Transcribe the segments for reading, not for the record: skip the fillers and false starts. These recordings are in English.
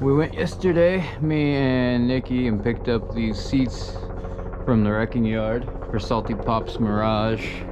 We went yesterday, me and Nikki, and picked up these seats from the wrecking yard for Salty Pop's Mirage,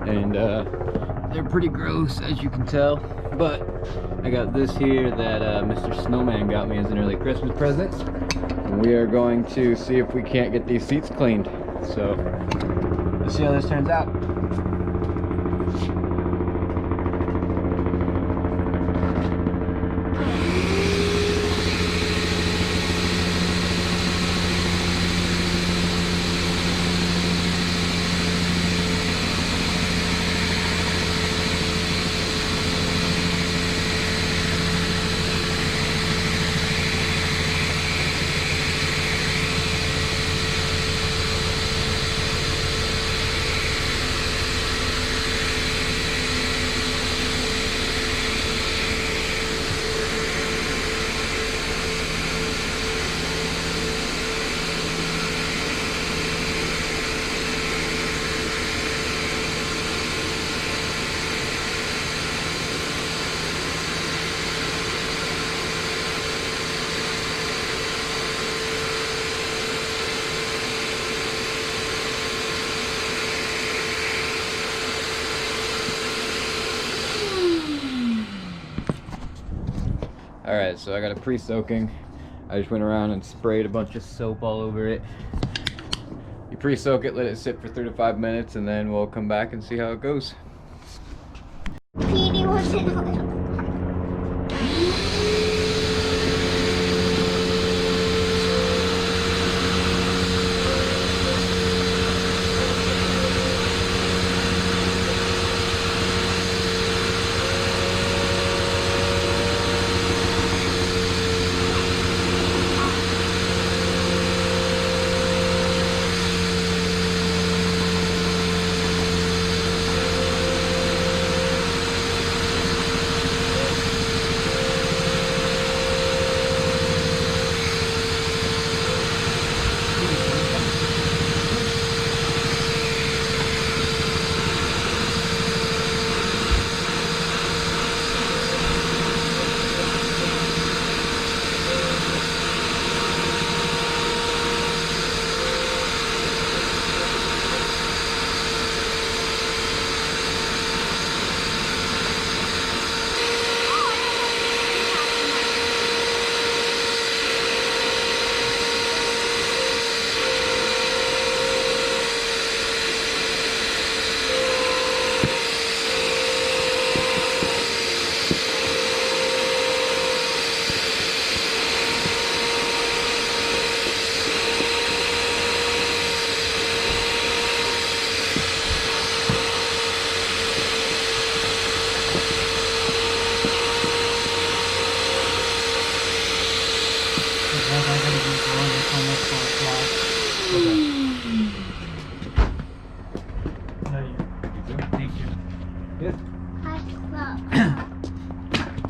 and they're pretty gross, as you can tell, but I got this here that Mr. Snowman got me as an early Christmas present, and we are going to see if we can't get these seats cleaned. So let's see how this turns out. Alright, so I got a pre-soaking. I just went around and sprayed a bunch of soap all over it. You pre-soak it, let it sit for 3 to 5 minutes, and then we'll come back and see how it goes. Petey was in oil.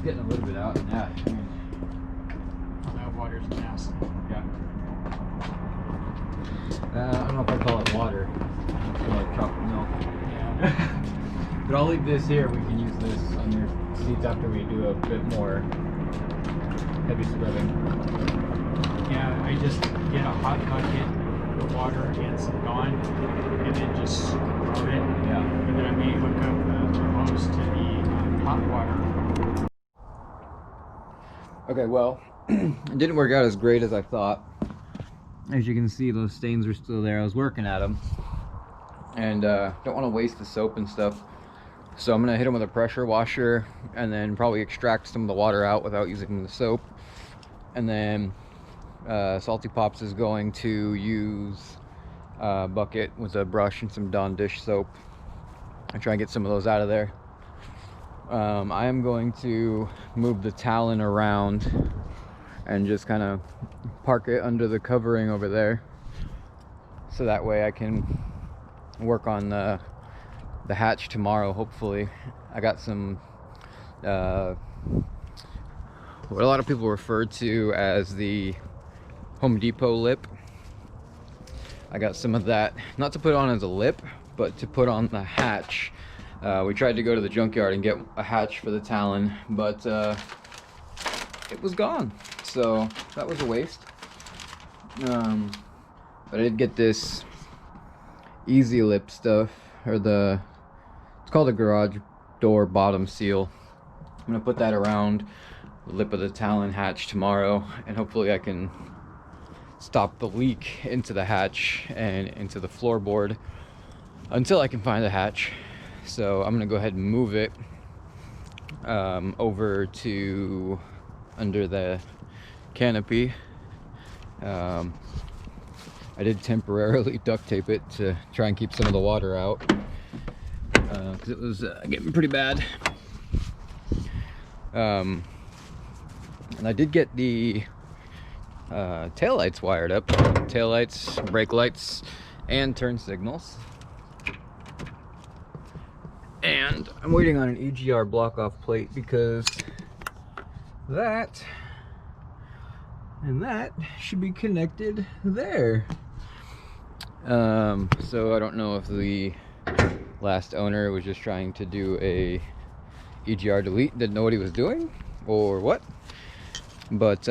Getting a little bit out, yeah. That water's nasty. Yeah. I don't know if I call it water. I feel like chocolate milk. Yeah. But I'll leave this here. We can use this on your seats after we do a bit more heavy scrubbing. Yeah, I just get a hot bucket, put water and some Dawn, and then just scrub it. Yeah. And then I may hook up the hose to the hot water. Okay, well, it didn't work out as great as I thought. As you can see, those stains were still there. I was working at them. And don't want to waste the soap and stuff. So I'm going to hit them with a pressure washer and then probably extract some of the water out without using the soap. And then Salty Pops is going to use a bucket with a brush and some Dawn dish soap and try and get some of those out of there. I am going to move the Talon around and just kind of park it under the covering over there, so that way I can work on the hatch tomorrow, hopefully. I got some what a lot of people refer to as the Home Depot lip. I got some of that, not to put on as a lip, but to put on the hatch. We tried to go to the junkyard and get a hatch for the Talon, but it was gone. So that was a waste. But I did get this easy lip stuff, or it's called a garage door bottom seal. I'm gonna put that around the lip of the Talon hatch tomorrow, and hopefully I can stop the leak into the hatch and into the floorboard until I can find the hatch. So I'm gonna go ahead and move it over to under the canopy. I did temporarily duct tape it to try and keep some of the water out, because it was getting pretty bad. And I did get the tail lights wired up. Tail lights, brake lights, and turn signals. And I'm waiting on an EGR block-off plate because that and that should be connected there. So I don't know if the last owner was just trying to do a EGR delete, didn't know what he was doing or what, but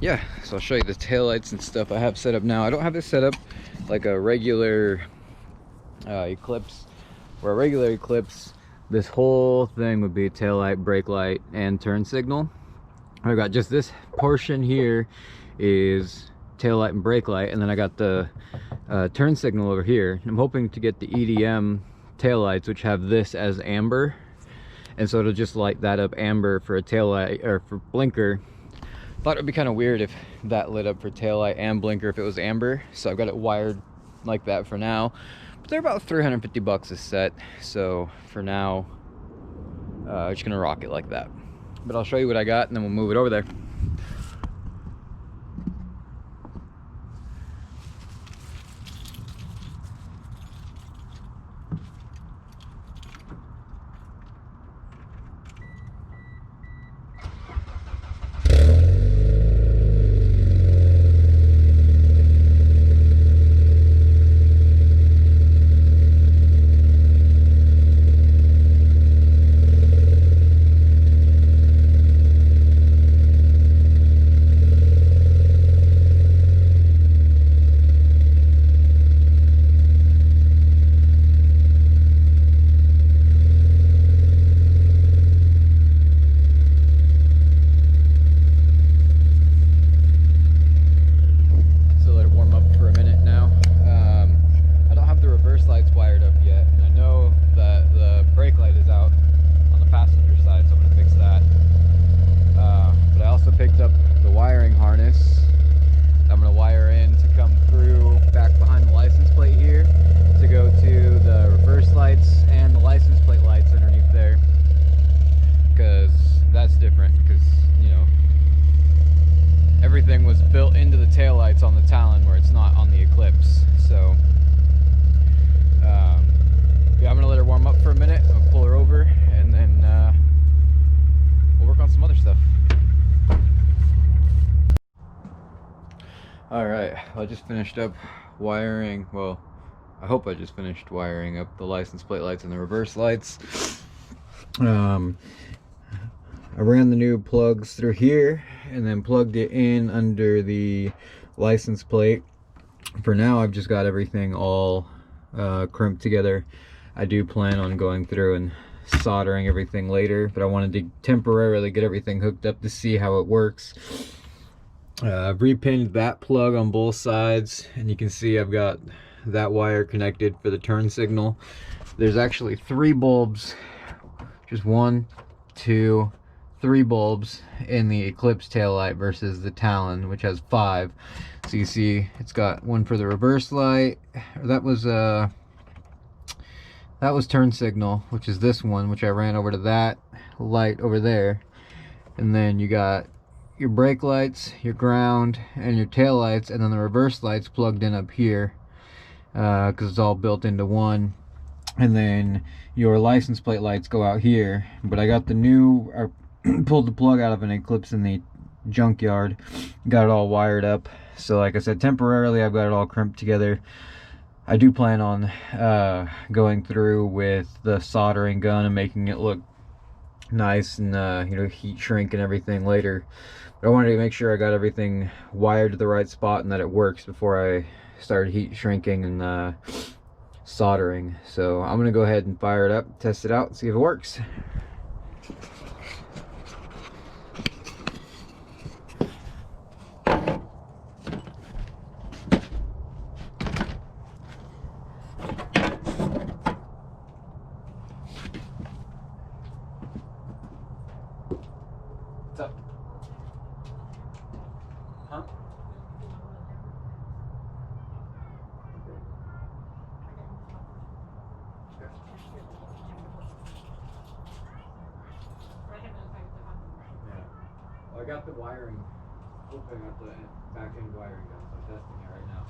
yeah, so I'll show you the taillights and stuff I have set up now. I don't have this set up like a regular Eclipse. Where a regular Eclipse, this whole thing would be tail light, brake light, and turn signal. I've got just this portion here is tail light and brake light, and then I got the turn signal over here. I'm hoping to get the EDM tail lights, which have this as amber, and so it'll just light that up amber for a tail light or for blinker. Thought it would be kind of weird if that lit up for tail light and blinker if it was amber, so I've got it wired like that for now. But they're about 350 bucks a set, so for now I'm just gonna rock it like that. But I'll show you what I got and then we'll move it over there. Everything was built into the taillights on the Talon where it's not on the Eclipse. So yeah, I'm gonna let her warm up for a minute. I'll pull her over and then we'll work on some other stuff. All right, I just finished up wiring. Well, I hope I just finished wiring up the license plate lights and the reverse lights. I ran the new plugs through here and then plugged it in under the license plate. For now, I've just got everything all crimped together. I do plan on going through and soldering everything later, but I wanted to temporarily get everything hooked up to see how it works. I've repinned that plug on both sides, and you can see I've got that wire connected for the turn signal. There's actually 3 bulbs, just 1, 2, 3 bulbs in the Eclipse taillight versus the Talon, which has 5. So you see it's got one for the reverse light. That was turn signal, which is this one, which I ran over to that light over there. And then you got your brake lights, your ground, and your tail lights, and then the reverse lights plugged in up here because it's all built into one. And then your license plate lights go out here. But I got the new, I pulled the plug out of an Eclipse in the junkyard, got it all wired up. So like I said, temporarily I've got it all crimped together. I do plan on going through with the soldering gun and making it look nice and you know, heat shrink and everything later. But I wanted to make sure I got everything wired to the right spot and that it works before I started heat shrinking and soldering. So I'm gonna go ahead and fire it up, test it out, and see if it works. What's up? Huh? Yeah. Well, I got the wiring. Hopefully I got the back end wiring done, so I'm testing it right now.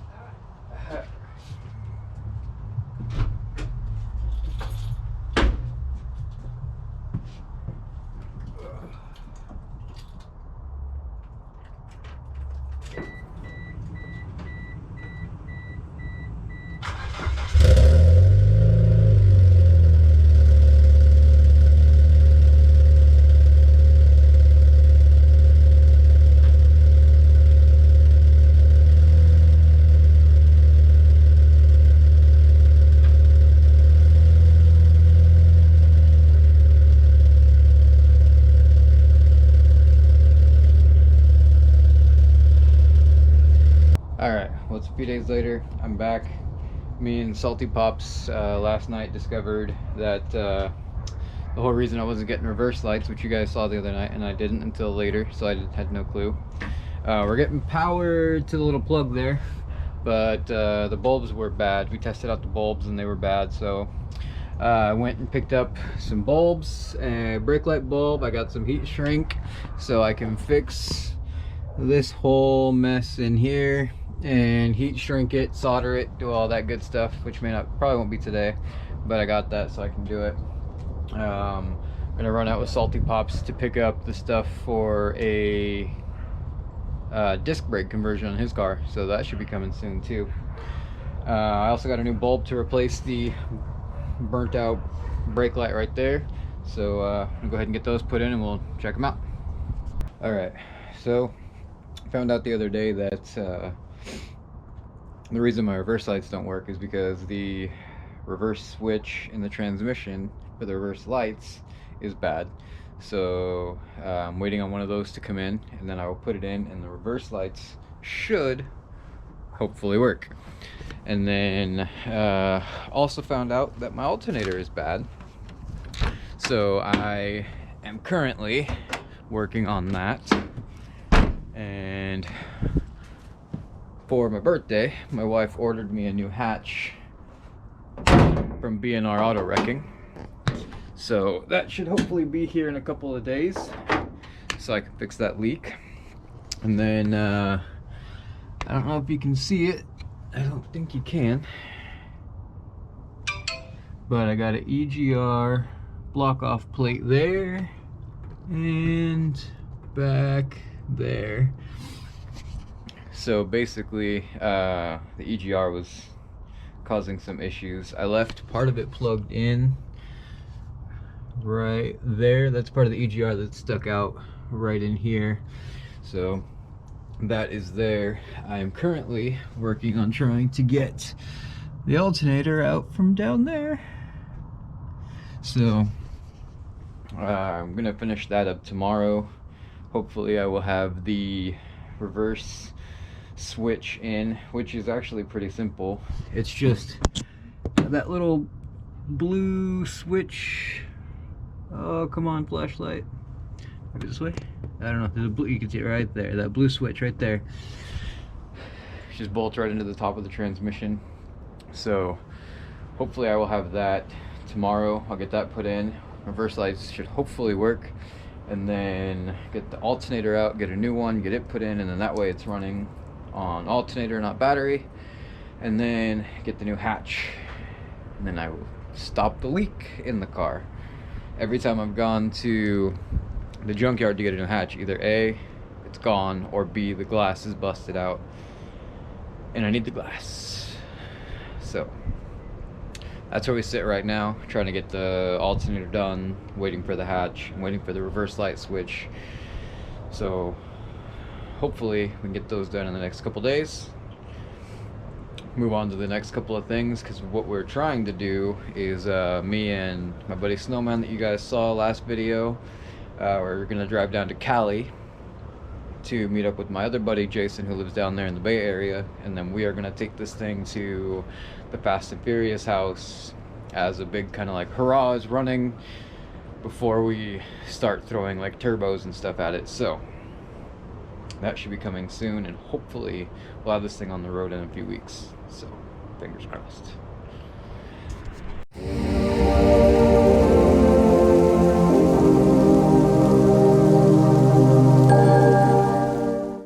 Alright, well, it's a few days later. I'm back. Me and Salty Pops last night discovered that the whole reason I wasn't getting reverse lights, which you guys saw the other night, and I didn't until later, so I had no clue. We're getting power to the little plug there, but the bulbs were bad. We tested out the bulbs and they were bad, so I went and picked up some bulbs, a brake light bulb. I got some heat shrink so I can fix this whole mess in here and heat shrink it, solder it, do all that good stuff, which probably won't be today, but I got that so I can do it. I'm gonna run out with Salty Pops to pick up the stuff for a disc brake conversion on his car, so that should be coming soon too. I also got a new bulb to replace the burnt out brake light right there, so I'm gonna go ahead and get those put in and we'll check them out. Alright, so I found out the other day that the reason my reverse lights don't work is because the reverse switch in the transmission for the reverse lights is bad. So I'm waiting on one of those to come in, and then I will put it in, and the reverse lights should hopefully work. And then also found out that my alternator is bad, so I am currently working on that. And for my birthday, my wife ordered me a new hatch from B&R Auto Wrecking, so that should hopefully be here in a couple of days so I can fix that leak. And then I don't know if you can see it, I don't think you can, but I got an EGR block off plate there and back there. So basically the EGR was causing some issues. I left part of it plugged in right there. That's part of the EGR that stuck out right in here, so that is there. I am currently working on trying to get the alternator out from down there, so I'm gonna finish that up tomorrow. Hopefully I will have the reverse switch in, which is actually pretty simple. It's just that little blue switch. Oh, come on, flashlight. Maybe this way? I don't know. There's a blue, you can see it right there. That blue switch right there. Just bolts right into the top of the transmission. So hopefully I will have that tomorrow. I'll get that put in. Reverse lights should hopefully work. And then get the alternator out, get a new one, get it put in, and then that way it's running on alternator, not battery. And then get the new hatch. And then I will stop the leak in the car. Every time I've gone to the junkyard to get a new hatch, either A, it's gone, or B, the glass is busted out and I need the glass. So that's where we sit right now, trying to get the alternator done, waiting for the hatch, and waiting for the reverse light switch. So hopefully we can get those done in the next couple days. Move on to the next couple of things, because what we're trying to do is me and my buddy Snowman that you guys saw last video, we're gonna drive down to Cali to meet up with my other buddy Jason, who lives down there in the Bay Area, and then we are gonna take this thing to the Fast and Furious house as a big kind of like hurrah is running before we start throwing like turbos and stuff at it. So that should be coming soon, and hopefully we'll have this thing on the road in a few weeks. So fingers crossed.